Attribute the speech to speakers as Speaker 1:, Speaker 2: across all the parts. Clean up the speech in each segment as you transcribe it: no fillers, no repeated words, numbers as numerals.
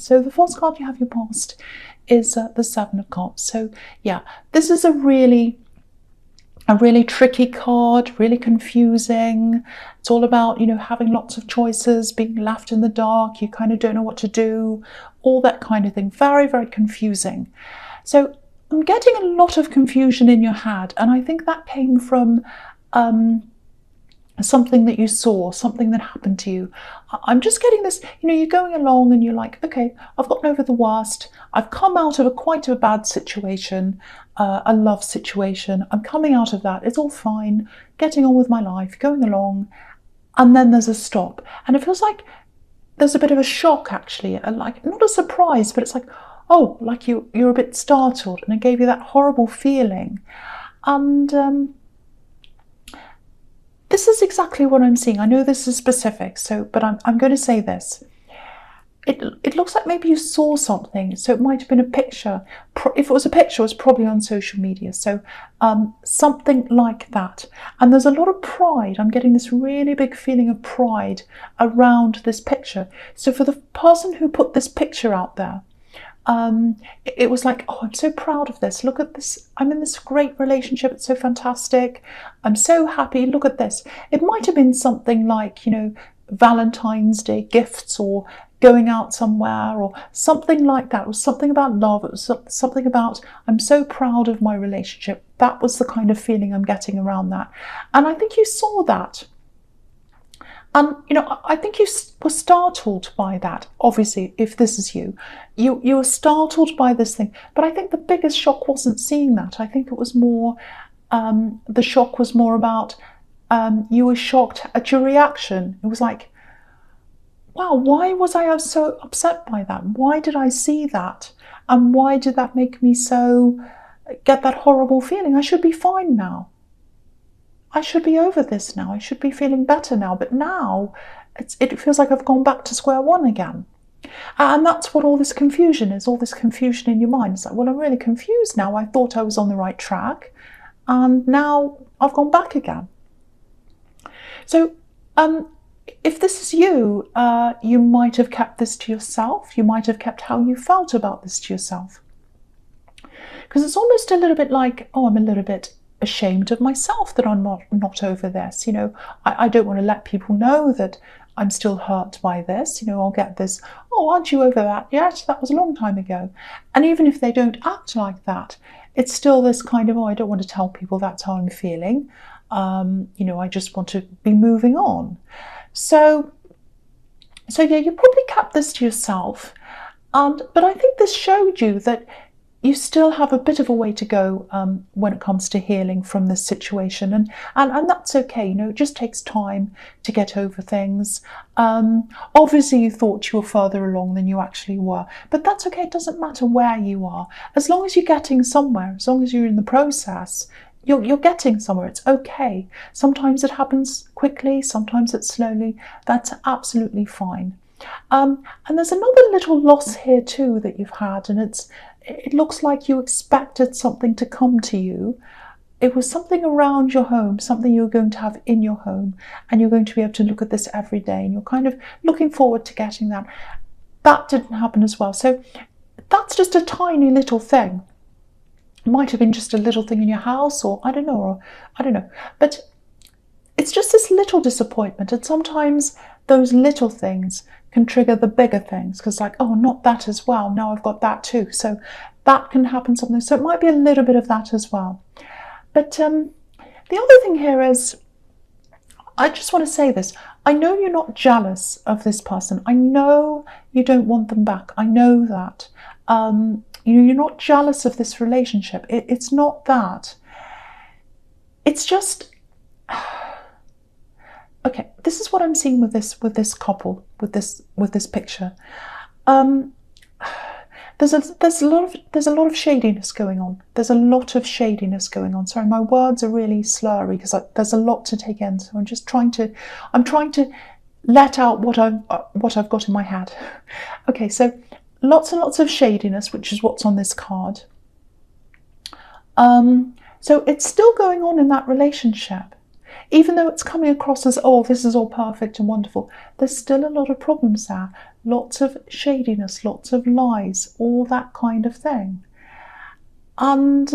Speaker 1: cards. So the first card you have your past is the Seven of Cups. So yeah, this is a really tricky card, really confusing. It's all about, you know, having lots of choices, being left in the dark. You kind of don't know what to do, all that kind of thing. Very, very confusing. So I'm getting a lot of confusion in your head, and I think that came from something that you saw, something that happened to you. I'm just getting this, you know, you're going along and you're like, okay, I've gotten over the worst. I've come out of quite a bad situation, a love situation. I'm coming out of that. It's all fine, getting on with my life, going along. And then there's a stop. And it feels like there's a bit of a shock, actually, like not a surprise, but it's like, oh, like you're a bit startled, and it gave you that horrible feeling. And this is exactly what I'm seeing. I know this is specific, but I'm going to say this. It looks like maybe you saw something, so it might have been a picture. If it was a picture, it was probably on social media, so something like that. And there's a lot of pride. I'm getting this really big feeling of pride around this picture. So for the person who put this picture out there, it was like, oh, I'm so proud of this. Look at this. I'm in this great relationship. It's so fantastic. I'm so happy. Look at this. It might have been something like, you know, Valentine's Day gifts, or going out somewhere, or something like that. It was something about love. It was something about, I'm so proud of my relationship. That was the kind of feeling I'm getting around that. And I think you saw that. And, you know, I think you were startled by that. Obviously, if this is you were startled by this thing. But I think the biggest shock wasn't seeing that. I think it was more, the shock was more about, you were shocked at your reaction. It was like, wow, why was I so upset by that? Why did I see that? And why did that make me get that horrible feeling? I should be fine now. I should be over this now. I should be feeling better now. But now it feels like I've gone back to square one again. And that's what all this confusion is, all this confusion in your mind. It's like, well, I'm really confused now. I thought I was on the right track, and now I've gone back again. So if this is you, you might have kept this to yourself. You might have kept how you felt about this to yourself. Because it's almost a little bit like, oh, I'm a little bit ashamed of myself that I'm not over this. You know, I don't want to let people know that I'm still hurt by this. You know, I'll get this, oh, aren't you over that yet? That was a long time ago. And even if they don't act like that, it's still this kind of, oh, I don't want to tell people that's how I'm feeling. You know, I just want to be moving on. So yeah, you probably kept this to yourself. But I think this showed you that you still have a bit of a way to go when it comes to healing from this situation, and that's okay. You know, it just takes time to get over things. Obviously, you thought you were further along than you actually were, but that's okay. It doesn't matter where you are, as long as you're getting somewhere, as long as you're in the process. You're getting somewhere. It's okay. Sometimes it happens quickly, sometimes it's slowly. That's absolutely fine. And there's another little loss here too that you've had, and it looks like you expected something to come to you. It was something around your home, something you're going to have in your home, and you're going to be able to look at this every day, and you're kind of looking forward to getting that. That didn't happen as well. So that's just a tiny little thing. It might have been just a little thing in your house, or I don't know. But it's just this little disappointment, and sometimes those little things can trigger the bigger things, because like, oh, not that as well. Now I've got that too. So that can happen something. So it might be a little bit of that as well. But the other thing here is, I just want to say this. I know you're not jealous of this person. I know you don't want them back. I know that. You're not jealous of this relationship. It's not that. It's just, okay, this is what I'm seeing with this couple, with this picture. There's a lot of shadiness going on. There's a lot of shadiness going on. Sorry, my words are really slurry because there's a lot to take in. So I'm trying to let out what I've got in my head. Okay, so lots and lots of shadiness, which is what's on this card. So it's still going on in that relationship. Even though it's coming across as, oh, this is all perfect and wonderful, there's still a lot of problems there. Lots of shadiness, lots of lies, all that kind of thing. And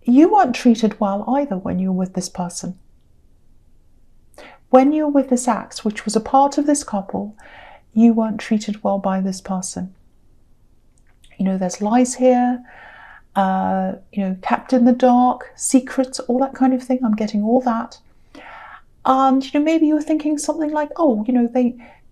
Speaker 1: you weren't treated well either when you were with this person. When you were with this ex, which was a part of this couple, you weren't treated well by this person. You know, there's lies here, you know, kept in the dark, secrets, all that kind of thing. I'm getting all that. And, you know, maybe you were thinking something like, oh, you know,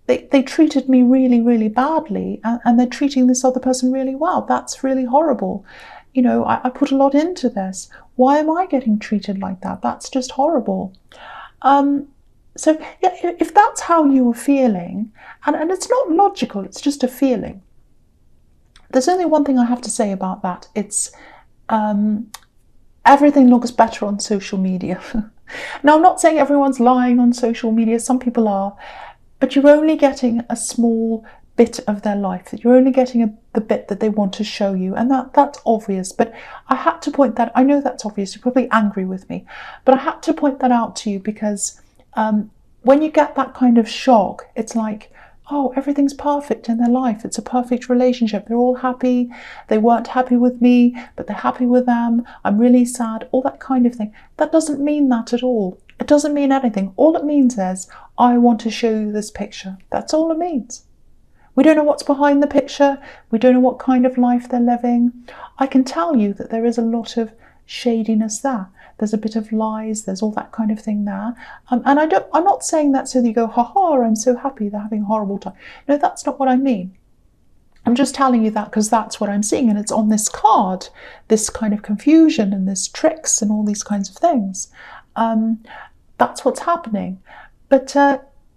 Speaker 1: they treated me really, really badly, and they're treating this other person really well. That's really horrible. You know, I put a lot into this. Why am I getting treated like that? That's just horrible. So yeah, if that's how you were feeling, and it's not logical, it's just a feeling. There's only one thing I have to say about that. It's everything looks better on social media. Now, I'm not saying everyone's lying on social media. Some people are. But you're only getting a small bit of their life. You're only getting the bit that they want to show you. And that's obvious. But I had to point that. I know that's obvious. You're probably angry with me. But I had to point that out to you because when you get that kind of shock, it's like, oh, everything's perfect in their life. It's a perfect relationship. They're all happy. They weren't happy with me, but they're happy with them. I'm really sad. All that kind of thing. That doesn't mean that at all. It doesn't mean anything. All it means is, I want to show you this picture. That's all it means. We don't know what's behind the picture. We don't know what kind of life they're living. I can tell you that there is a lot of shadiness there. There's a bit of lies. There's all that kind of thing there. And I'm not saying that so that you go, ha ha, I'm so happy they're having a horrible time. No, that's not what I mean. I'm just telling you that because that's what I'm seeing. And it's on this card, this kind of confusion and this tricks and all these kinds of things. That's what's happening. But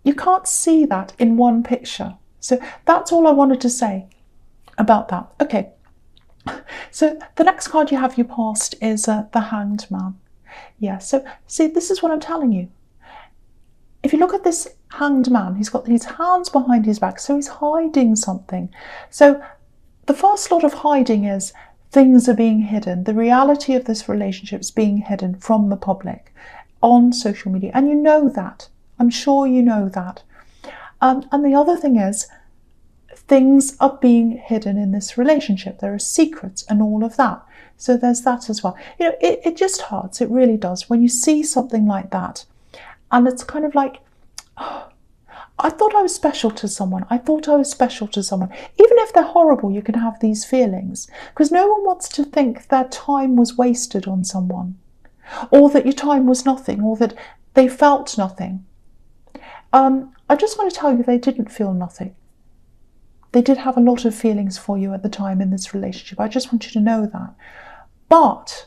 Speaker 1: you can't see that in one picture. So that's all I wanted to say about that. Okay. So the next card you have, your past, is the Hanged Man. Yeah, so see, this is what I'm telling you. If you look at this Hanged Man, he's got his hands behind his back, so he's hiding something. So the first lot of hiding is things are being hidden. The reality of this relationship is being hidden from the public on social media. And you know that. I'm sure you know that. And the other thing is, things are being hidden in this relationship. There are secrets and all of that. So there's that as well. You know, it just hurts. It really does. When you see something like that, and it's kind of like, oh, I thought I was special to someone. I thought I was special to someone. Even if they're horrible, you can have these feelings. Because no one wants to think their time was wasted on someone. Or that your time was nothing. Or that they felt nothing. I just want to tell you they didn't feel nothing. They did have a lot of feelings for you at the time in this relationship. I just want you to know that. But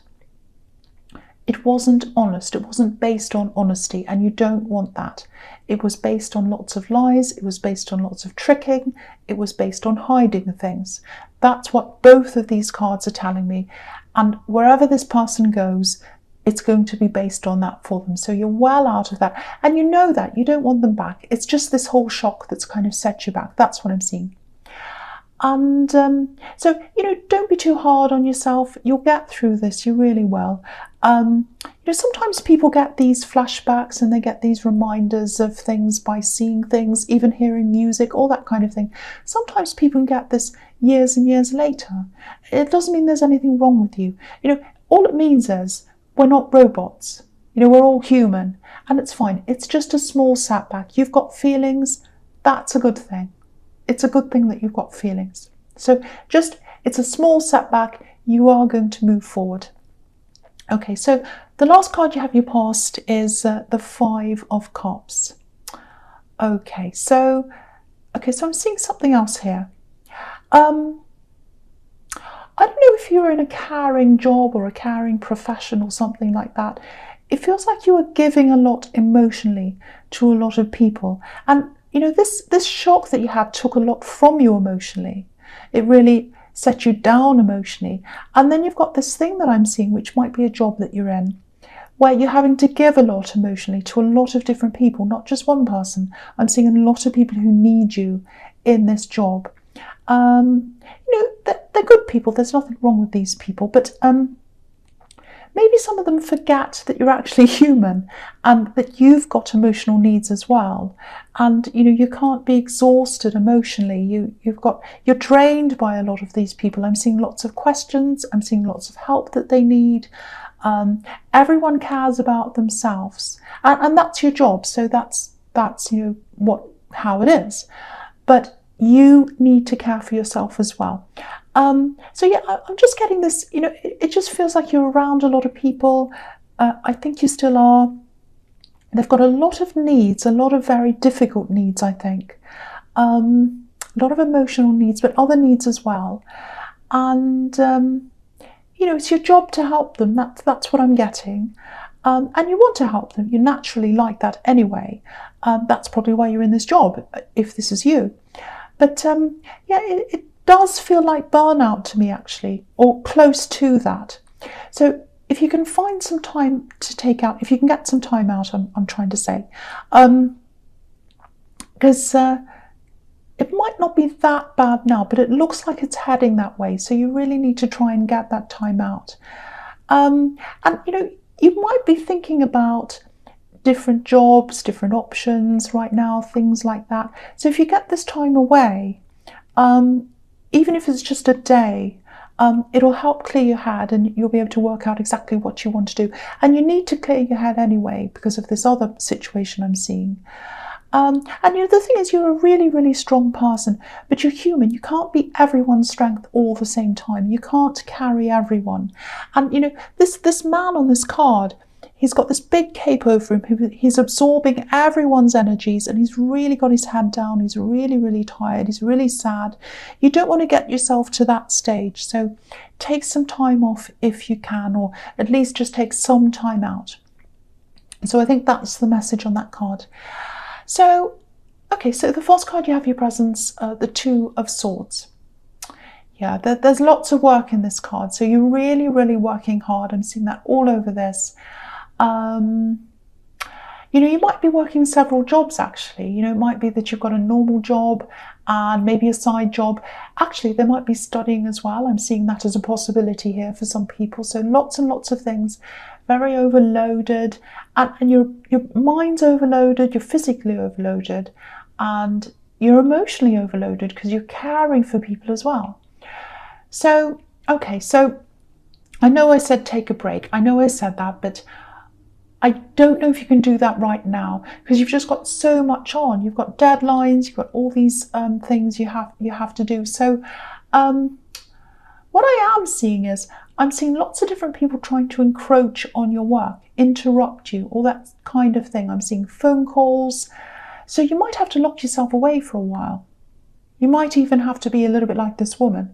Speaker 1: it wasn't honest. It wasn't based on honesty, and you don't want that. It was based on lots of lies. It was based on lots of tricking. It was based on hiding things. That's what both of these cards are telling me. And wherever this person goes, it's going to be based on that for them. So you're well out of that. And you know that. You don't want them back. It's just this whole shock that's kind of set you back. That's what I'm seeing. And so, you know, don't be too hard on yourself. You'll get through this. You really will. You know, sometimes people get these flashbacks and they get these reminders of things by seeing things, even hearing music, all that kind of thing. Sometimes people can get this years and years later. It doesn't mean there's anything wrong with you. You know, all it means is we're not robots. You know, we're all human, and it's fine. It's just a small setback. You've got feelings. That's a good thing. It's a good thing that you've got feelings. So it's a small setback. You are going to move forward. Okay, so the last card you have your past is the Five of Cups. Okay, so I'm seeing something else here. I don't know if you're in a caring job or a caring profession or something like that. It feels like you are giving a lot emotionally to a lot of people. And, you know, this shock that you had took a lot from you emotionally. It really set you down emotionally. And then you've got this thing that I'm seeing, which might be a job that you're in, where you're having to give a lot emotionally to a lot of different people, not just one person. I'm seeing a lot of people who need you in this job. You know, they're good people. There's nothing wrong with these people. But maybe some of them forget that you're actually human and that you've got emotional needs as well. And you can't be exhausted emotionally. You're drained by a lot of these people. I'm seeing lots of questions. I'm seeing lots of help that they need. Everyone cares about themselves, and that's your job. So that's how it is. But you need to care for yourself as well. So yeah, I'm just getting this, it just feels like you're around a lot of people. I think you still are. They've got a lot of needs, a lot of very difficult needs, I think. A lot of emotional needs, but other needs as well. And, it's your job to help them. That's what I'm getting. And you want to help them. You naturally like that anyway. That's probably why you're in this job, if this is you. But it does feel like burnout to me, actually, or close to that. So if you can find some time to take out, if you can get some time out, I'm trying to say, because it might not be that bad now, but it looks like it's heading that way. So you really need to try and get that time out. And you might be thinking about different jobs, different options right now, things like that. So if you get this time away, even if it's just a day, it'll help clear your head, and you'll be able to work out exactly what you want to do. And you need to clear your head anyway because of this other situation I'm seeing. And the thing is, you're a really, really strong person, but you're human. You can't be everyone's strength all the same time. You can't carry everyone. And this man on this card, he's got this big cape over him. He's absorbing everyone's energies, and he's really got his head down. He's really, really tired. He's really sad. You don't want to get yourself to that stage. So take some time off if you can, or at least just take some time out. So I think that's the message on that card. So, okay, so the first card you have your presence, the Two of Swords. Yeah, there's lots of work in this card. So you're really, really working hard. I'm seeing that all over this. You might be working several jobs, actually. It might be that you've got a normal job and maybe a side job. Actually, they might be studying as well. I'm seeing that as a possibility here for some people. So lots and lots of things, very overloaded, and your mind's overloaded, you're physically overloaded, and you're emotionally overloaded because you're caring for people as well. So, okay, so I know I said take a break. I know I said that, but I don't know if you can do that right now because you've just got so much on. You've got deadlines, you've got all these things you have to do. So what I am seeing is I'm seeing lots of different people trying to encroach on your work, interrupt you, all that kind of thing. I'm seeing phone calls. So you might have to lock yourself away for a while. You might even have to be a little bit like this woman.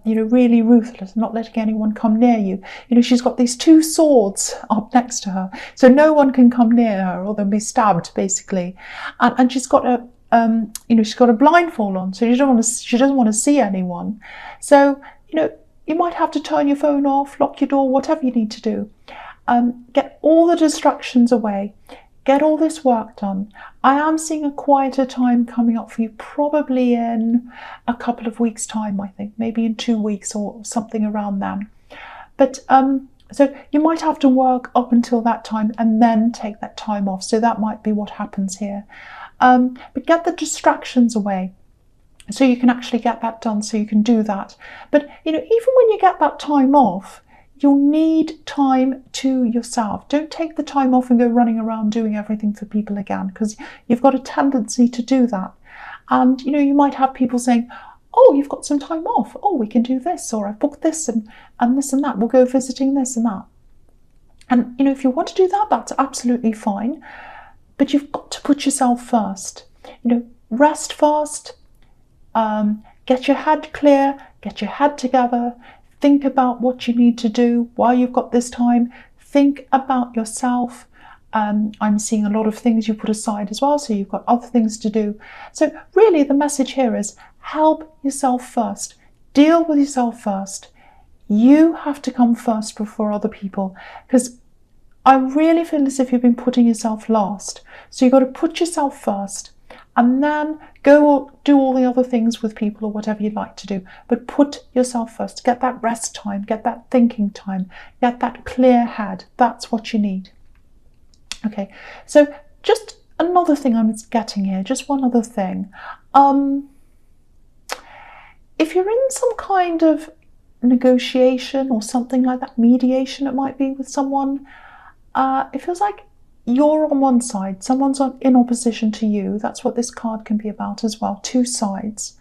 Speaker 1: Really ruthless, not letting anyone come near you. She's got these two swords up next to her, so no one can come near her or they'll be stabbed, basically. And she's got she's got a blindfold on, so she doesn't want to see anyone. So you might have to turn your phone off, lock your door, whatever you need to do. Get all the distractions away. Get all this work done. I am seeing a quieter time coming up for you, probably in a couple of weeks' time, I think, maybe in 2 weeks or something around then. But so you might have to work up until that time and then take that time off. So that might be what happens here. But get the distractions away so you can actually get that done, so you can do that. But even when you get that time off, you'll need time to yourself. Don't take the time off and go running around doing everything for people again, because you've got a tendency to do that. And you might have people saying, oh, you've got some time off. Oh, we can do this, or I've booked this and this and that. We'll go visiting this and that. And if you want to do that, that's absolutely fine. But you've got to put yourself first. Rest first. Get your head clear. Get your head together. Think about what you need to do while you've got this time. Think about yourself. I'm seeing a lot of things you put aside as well, so you've got other things to do. So really the message here is help yourself first. Deal with yourself first. You have to come first before other people, because I really feel as if you've been putting yourself last. So you've got to put yourself first and then go do all the other things with people or whatever you'd like to do. But put yourself first. Get that rest time, get that thinking time, get that clear head. That's what you need. Okay, so just another thing I'm getting here, just one other thing. If you're in some kind of negotiation or something like that, mediation it might be with someone, it feels like you're on one side, someone's in opposition to you. That's what this card can be about as well, two sides.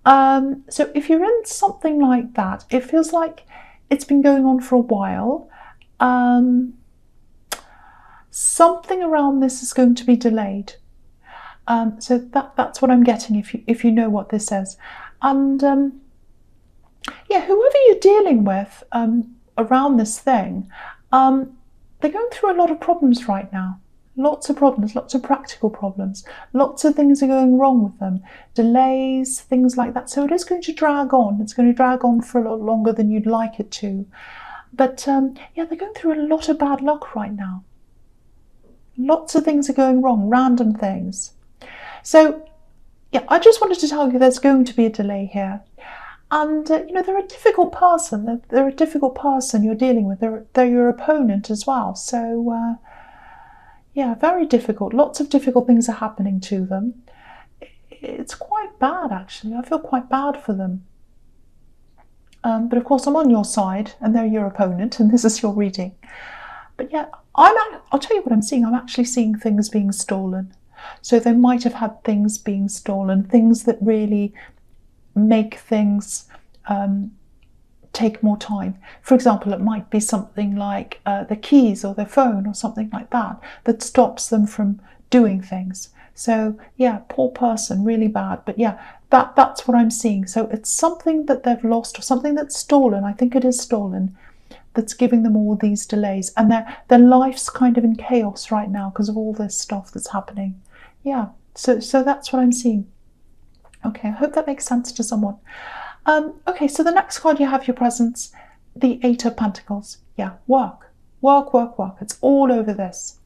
Speaker 1: So if you're in something like that, it feels like it's been going on for a while. Something around this is going to be delayed. So that's what I'm getting if you know what this says. And yeah, whoever you're dealing with around this thing, they're going through a lot of problems right now. Lots of problems, lots of practical problems. Lots of things are going wrong with them. Delays, things like that. So it is going to drag on. It's going to drag on for a lot longer than you'd like it to. But yeah, they're going through a lot of bad luck right now. Lots of things are going wrong, random things. So yeah, I just wanted to tell you there's going to be a delay here. And, you know, they're a difficult person. They're a difficult person you're dealing with. They're your opponent as well. So, yeah, very difficult. Lots of difficult things are happening to them. It's quite bad, actually. I feel quite bad for them. But, of course, I'm on your side, and they're your opponent, and this is your reading. But, yeah, I'll tell you what I'm seeing. I'm actually seeing things being stolen. So they might have had things being stolen, things that really make things take more time. For example, it might be something like the keys or their phone or something like that that stops them from doing things. So yeah, poor person, really bad. But yeah, that's what I'm seeing. So it's something that they've lost or something that's stolen. I think it is stolen, that's giving them all these delays, and their life's kind of in chaos right now because of all this stuff that's happening. Yeah, so that's what I'm seeing. Okay, I hope that makes sense to someone. Okay, so the next card you have your presence, the Eight of Pentacles. Yeah, work. It's all over this.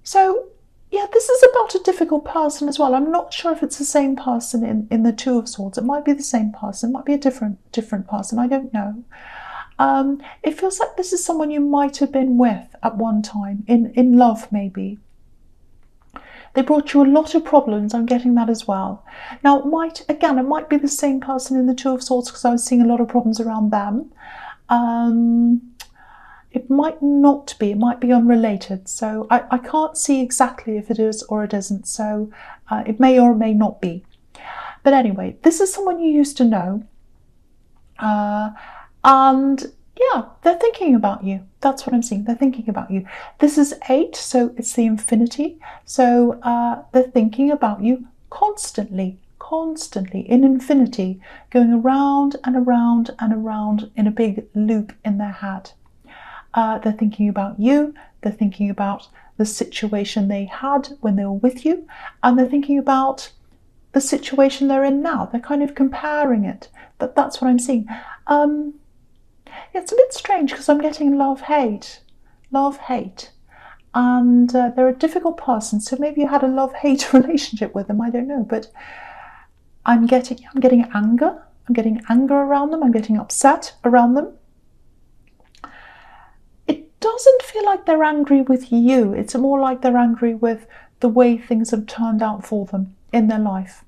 Speaker 1: So, yeah, this is about a difficult person as well. I'm not sure if it's the same person in the Two of Swords. It might be the same person. It might be a different person. I don't know. It feels like this is someone you might have been with at one time, in love maybe. They brought you a lot of problems. I'm getting that as well. Now, it might be the same person in the Two of Swords because I was seeing a lot of problems around them. It might not be. It might be unrelated. So I can't see exactly if it is or it isn't. So it may or may not be. But anyway, this is someone you used to know. And yeah, they're thinking about you. That's what I'm seeing. They're thinking about you. This is 8, so it's the infinity. So they're thinking about you constantly in infinity, going around and around and around in a big loop in their head. They're thinking about you. They're thinking about the situation they had when they were with you. And they're thinking about the situation they're in now. They're kind of comparing it. That's what I'm seeing. It's a bit strange because I'm getting love-hate, and they're a difficult person. So maybe you had a love-hate relationship with them. I don't know, but I'm getting anger. I'm getting anger around them. I'm getting upset around them. It doesn't feel like they're angry with you. It's more like they're angry with the way things have turned out for them in their life.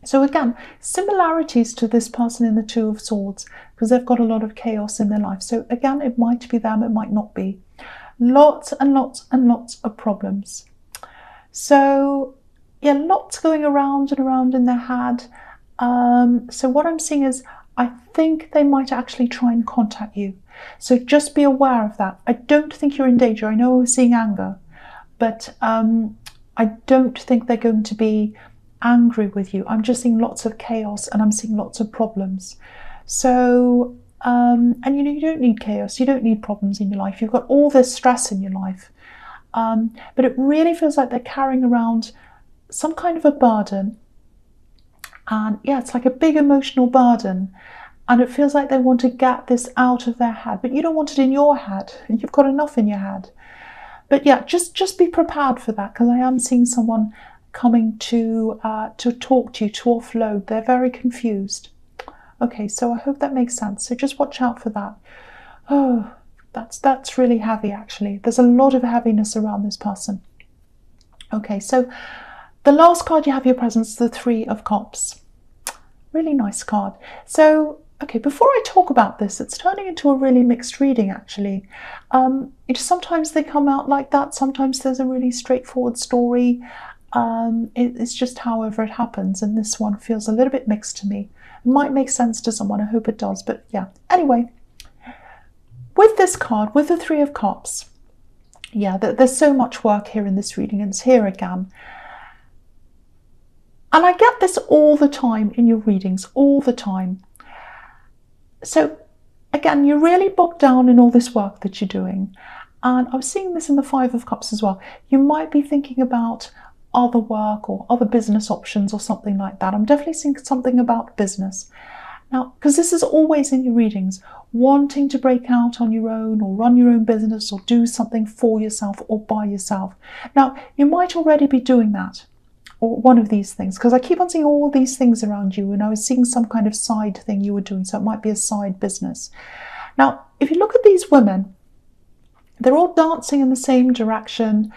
Speaker 1: So again, similarities to this person in the Two of Swords, because they've got a lot of chaos in their life. So again, it might be them, it might not be. Lots and lots and lots of problems. So yeah, lots going around and around in their head. So what I'm seeing is, I think they might actually try and contact you. So just be aware of that. I don't think you're in danger. I know I was seeing anger, but I don't think they're going to be angry with you. I'm just seeing lots of chaos and I'm seeing lots of problems. So and you know, you don't need chaos, you don't need problems in your life. You've got all this stress in your life, but it really feels like they're carrying around some kind of a burden. And yeah, it's like a big emotional burden, and it feels like they want to get this out of their head, but you don't want it in your head. You've got enough in your head. But yeah, just be prepared for that, because I am seeing someone coming to talk to you, to offload. They're very confused. Okay, so I hope that makes sense. So just watch out for that. Oh, that's really heavy, actually. There's a lot of heaviness around this person. Okay, so the last card you have your presence, the Three of Cups. Really nice card. So, okay, before I talk about this, it's turning into a really mixed reading, actually. Sometimes they come out like that. Sometimes there's a really straightforward story. It's just however it happens, and this one feels a little bit mixed to me. It might make sense to someone, I hope it does, but yeah. Anyway, with this card, with the Three of Cups, yeah, there's so much work here in this reading, and it's here again. And I get this all the time in your readings, all the time. So again, you're really bogged down in all this work that you're doing. And I was seeing this in the Five of Cups as well. You might be thinking about other work or other business options or something like that. I'm definitely seeing something about business. Now, because this is always in your readings, wanting to break out on your own or run your own business or do something for yourself or by yourself. Now, you might already be doing that, or one of these things, because I keep on seeing all these things around you, and I was seeing some kind of side thing you were doing, so it might be a side business. Now, if you look at these women, they're all dancing in the same direction.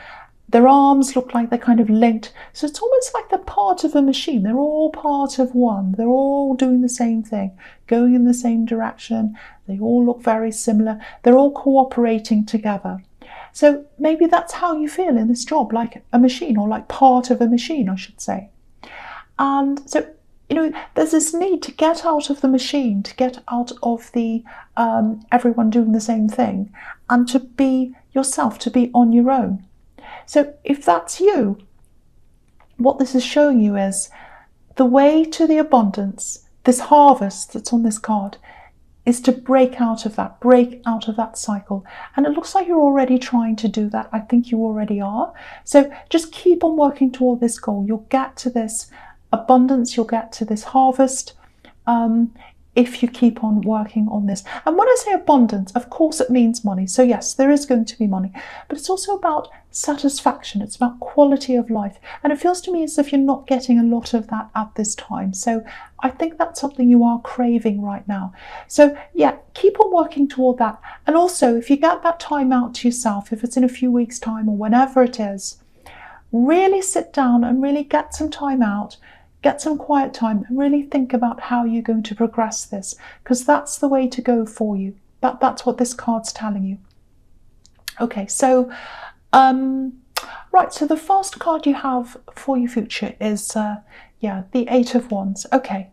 Speaker 1: Their arms look like they're kind of linked. So it's almost like they're part of a machine. They're all part of one. They're all doing the same thing, going in the same direction. They all look very similar. They're all cooperating together. So maybe that's how you feel in this job, like a machine, or like part of a machine, I should say. And so, there's this need to get out of the machine, to get out of the everyone doing the same thing, and to be yourself, to be on your own. So if that's you, what this is showing you is the way to the abundance, this harvest that's on this card, is to break out of that cycle. And it looks like you're already trying to do that. I think you already are. So just keep on working toward this goal. You'll get to this abundance, you'll get to this harvest, if you keep on working on this. And when I say abundance, of course it means money. So yes, there is going to be money, but it's also about satisfaction. It's about quality of life. And it feels to me as if you're not getting a lot of that at this time. So I think that's something you are craving right now. So yeah, keep on working toward that. And also, if you get that time out to yourself, if it's in a few weeks' time or whenever it is, really sit down and really get some time out. Get some quiet time and really think about how you're going to progress this, because that's the way to go for you. That's what this card's telling you. Okay, so, right, so the first card you have for your future is, the Eight of Wands. Okay,